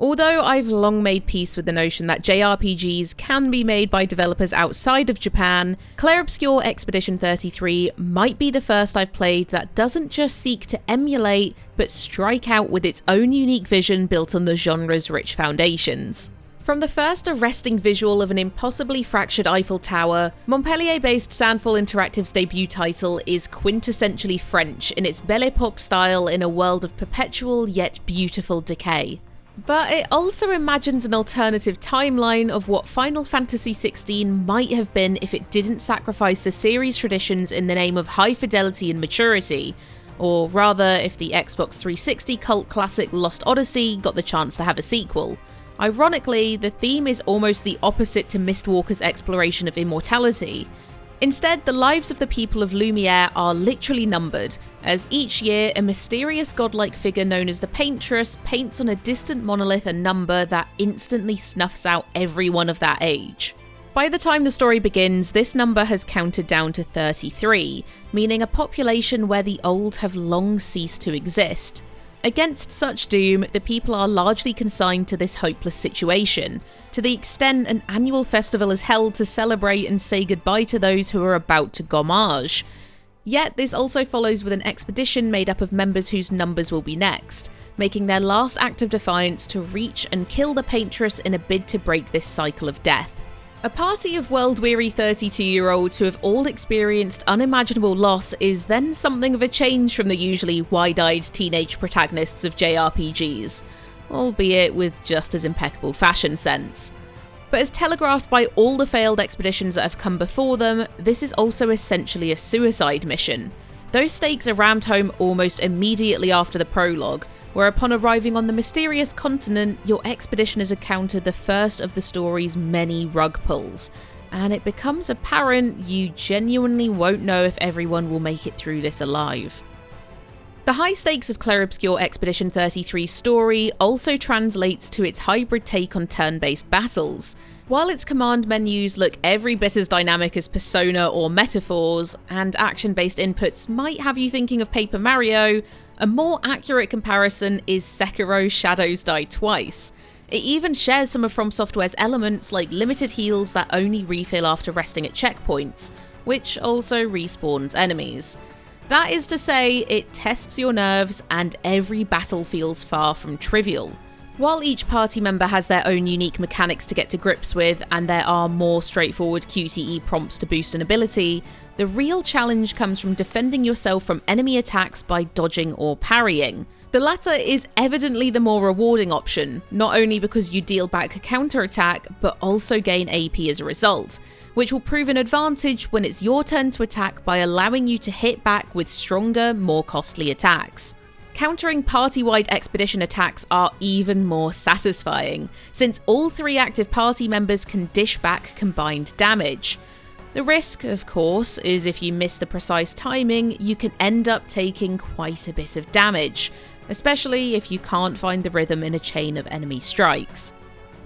Although I've long made peace with the notion that JRPGs can be made by developers outside of Japan, Clair Obscur Expedition 33 might be the first I've played that doesn't just seek to emulate, but strike out with its own unique vision built on the genre's rich foundations. From the first arresting visual of an impossibly fractured Eiffel Tower, Montpellier-based Sandfall Interactive's debut title is quintessentially French in its Belle Époque style in a world of perpetual yet beautiful decay. But it also imagines an alternative timeline of what Final Fantasy XVI might have been if it didn't sacrifice the series' traditions in the name of high fidelity and maturity, or rather if the Xbox 360 cult classic Lost Odyssey got the chance to have a sequel. Ironically, the theme is almost the opposite to Mistwalker's exploration of immortality. Instead, the lives of the people of Lumiere are literally numbered, as each year a mysterious godlike figure known as the Paintress paints on a distant monolith a number that instantly snuffs out everyone of that age. By the time the story begins, this number has counted down to 33, meaning a population where the old have long ceased to exist. Against such doom, the people are largely consigned to this hopeless situation, to the extent an annual festival is held to celebrate and say goodbye to those who are about to gommage. Yet this also follows with an expedition made up of members whose numbers will be next, making their last act of defiance to reach and kill the Paintress in a bid to break this cycle of death. A party of world-weary 32-year-olds who have all experienced unimaginable loss is then something of a change from the usually wide-eyed teenage protagonists of JRPGs, albeit with just as impeccable fashion sense. But as telegraphed by all the failed expeditions that have come before them, this is also essentially a suicide mission. Those stakes are rammed home almost immediately after the prologue, where upon arriving on the mysterious continent, your expedition has encountered the first of the story's many rug pulls, and it becomes apparent you genuinely won't know if everyone will make it through this alive. The high stakes of Clair Obscur Expedition 33's story also translates to its hybrid take on turn-based battles. While its command menus look every bit as dynamic as Persona or Metaphors, and action-based inputs might have you thinking of Paper Mario, a more accurate comparison is Sekiro Shadows Die Twice. It even shares some of From Software's elements like limited heals that only refill after resting at checkpoints, which also respawns enemies. That is to say, it tests your nerves and every battle feels far from trivial. While each party member has their own unique mechanics to get to grips with, and there are more straightforward QTE prompts to boost an ability, the real challenge comes from defending yourself from enemy attacks by dodging or parrying. The latter is evidently the more rewarding option, not only because you deal back a counterattack, but also gain AP as a result, which will prove an advantage when it's your turn to attack by allowing you to hit back with stronger, more costly attacks. Countering party-wide expedition attacks are even more satisfying, since all three active party members can dish back combined damage. The risk, of course, is if you miss the precise timing, you can end up taking quite a bit of damage, especially if you can't find the rhythm in a chain of enemy strikes.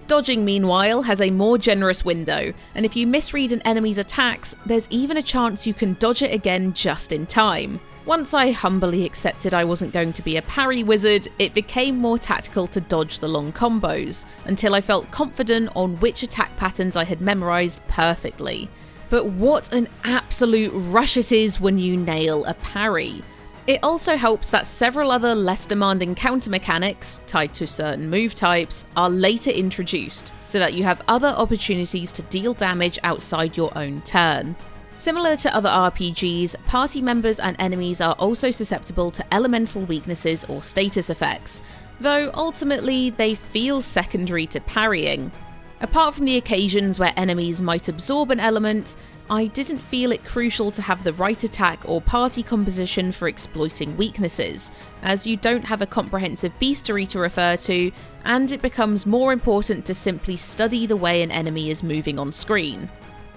Dodging, meanwhile, has a more generous window, and if you misread an enemy's attacks, there's even a chance you can dodge it again just in time. Once I humbly accepted I wasn't going to be a parry wizard, it became more tactical to dodge the long combos, until I felt confident on which attack patterns I had memorised perfectly. But what an absolute rush it is when you nail a parry. It also helps that several other less demanding counter mechanics, tied to certain move types, are later introduced, so that you have other opportunities to deal damage outside your own turn. Similar to other RPGs, party members and enemies are also susceptible to elemental weaknesses or status effects, though ultimately they feel secondary to parrying. Apart from the occasions where enemies might absorb an element, I didn't feel it crucial to have the right attack or party composition for exploiting weaknesses, as you don't have a comprehensive bestiary to refer to, and it becomes more important to simply study the way an enemy is moving on screen.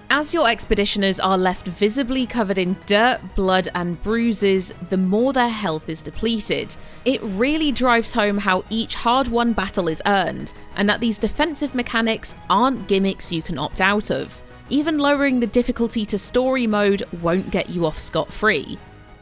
As your expeditioners are left visibly covered in dirt, blood and bruises, the more their health is depleted. It really drives home how each hard-won battle is earned, and that these defensive mechanics aren't gimmicks you can opt out of. Even lowering the difficulty to story mode won't get you off scot-free.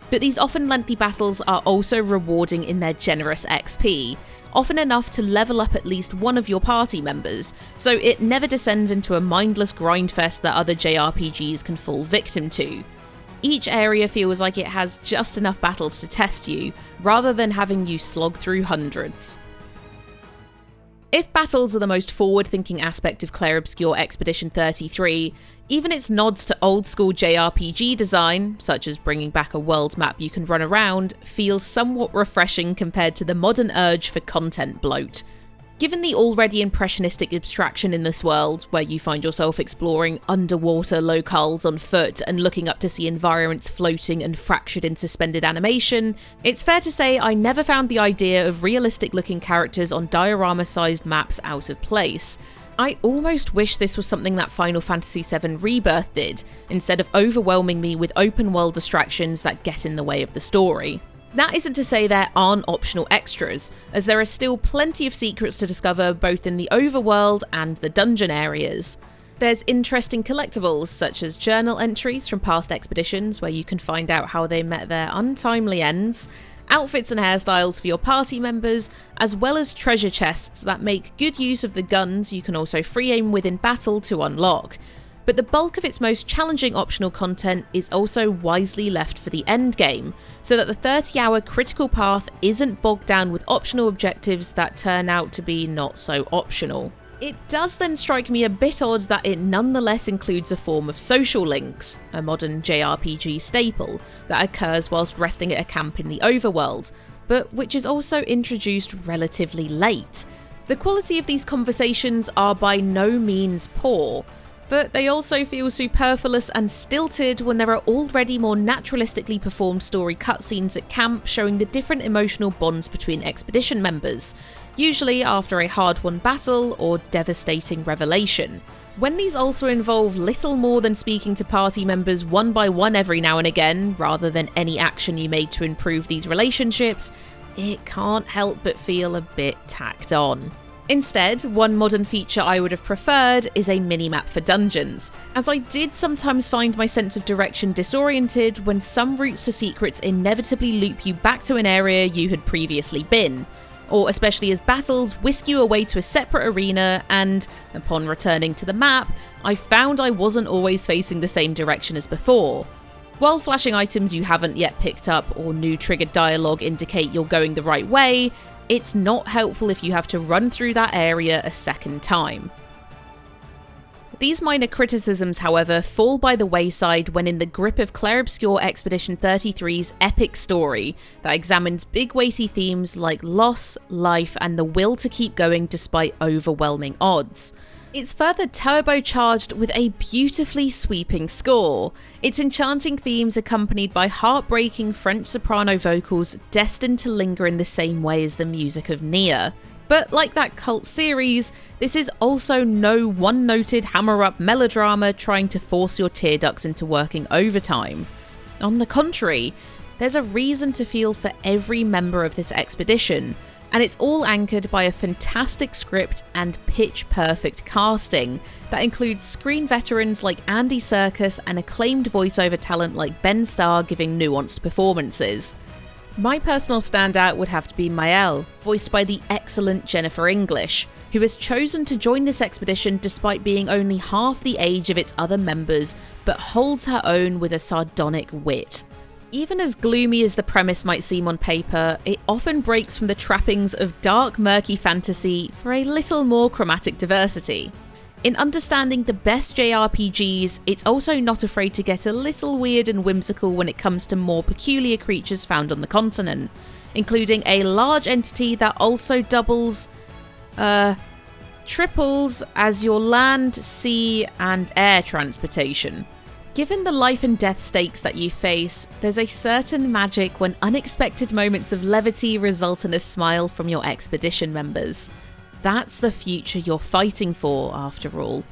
But these often lengthy battles are also rewarding in their generous XP, often enough to level up at least one of your party members, so it never descends into a mindless grindfest that other JRPGs can fall victim to. Each area feels like it has just enough battles to test you, rather than having you slog through hundreds. If battles are the most forward-thinking aspect of Clair Obscur Expedition 33, even its nods to old-school JRPG design, such as bringing back a world map you can run around, feels somewhat refreshing compared to the modern urge for content bloat. Given the already impressionistic abstraction in this world, where you find yourself exploring underwater locales on foot and looking up to see environments floating and fractured in suspended animation, it's fair to say I never found the idea of realistic-looking characters on diorama-sized maps out of place. I almost wish this was something that Final Fantasy VII Rebirth did, instead of overwhelming me with open-world distractions that get in the way of the story. That isn't to say there aren't optional extras, as there are still plenty of secrets to discover both in the overworld and the dungeon areas. There's interesting collectibles, such as journal entries from past expeditions where you can find out how they met their untimely ends, outfits and hairstyles for your party members, as well as treasure chests that make good use of the guns you can also free aim with in battle to unlock. But the bulk of its most challenging optional content is also wisely left for the endgame, so that the 30-hour critical path isn't bogged down with optional objectives that turn out to be not so optional. It does then strike me a bit odd that it nonetheless includes a form of social links, a modern JRPG staple, that occurs whilst resting at a camp in the overworld, but which is also introduced relatively late. The quality of these conversations are by no means poor, but they also feel superfluous and stilted when there are already more naturalistically performed story cutscenes at camp showing the different emotional bonds between expedition members, usually after a hard-won battle or devastating revelation. When these also involve little more than speaking to party members one by one every now and again, rather than any action you made to improve these relationships, it can't help but feel a bit tacked on. Instead, one modern feature I would have preferred is a minimap for dungeons, as I did sometimes find my sense of direction disoriented when some routes to secrets inevitably loop you back to an area you had previously been, or especially as battles whisk you away to a separate arena and, upon returning to the map, I found I wasn't always facing the same direction as before. While flashing items you haven't yet picked up or new triggered dialogue indicate you're going the right way, it's not helpful if you have to run through that area a second time. These minor criticisms, however, fall by the wayside when in the grip of Clair Obscur Expedition 33's epic story that examines big weighty themes like loss, life, and the will to keep going despite overwhelming odds. It's further turbocharged with a beautifully sweeping score, its enchanting themes accompanied by heartbreaking French soprano vocals destined to linger in the same way as the music of Nier. But like that cult series, this is also no one-noted hammer-up melodrama trying to force your tear ducts into working overtime. On the contrary, there's a reason to feel for every member of this expedition, and it's all anchored by a fantastic script and pitch-perfect casting that includes screen veterans like Andy Serkis and acclaimed voiceover talent like Ben Starr giving nuanced performances. My personal standout would have to be Maëlle, voiced by the excellent Jennifer English, who has chosen to join this expedition despite being only half the age of its other members, but holds her own with a sardonic wit. Even as gloomy as the premise might seem on paper, it often breaks from the trappings of dark, murky fantasy for a little more chromatic diversity. In understanding the best JRPGs, it's also not afraid to get a little weird and whimsical when it comes to more peculiar creatures found on the continent, including a large entity that also triples as your land, sea, and air transportation. Given the life and death stakes that you face, there's a certain magic when unexpected moments of levity result in a smile from your expedition members. That's the future you're fighting for, after all.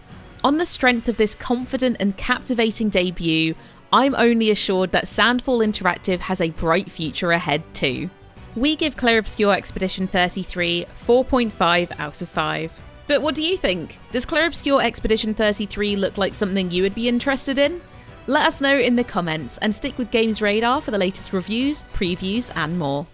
On the strength of this confident and captivating debut, I'm only assured that Sandfall Interactive has a bright future ahead too. We give Clair Obscur Expedition 33 4.5 out of 5. But what do you think? Does Clair Obscur Expedition 33 look like something you would be interested in? Let us know in the comments and stick with GamesRadar for the latest reviews, previews and more.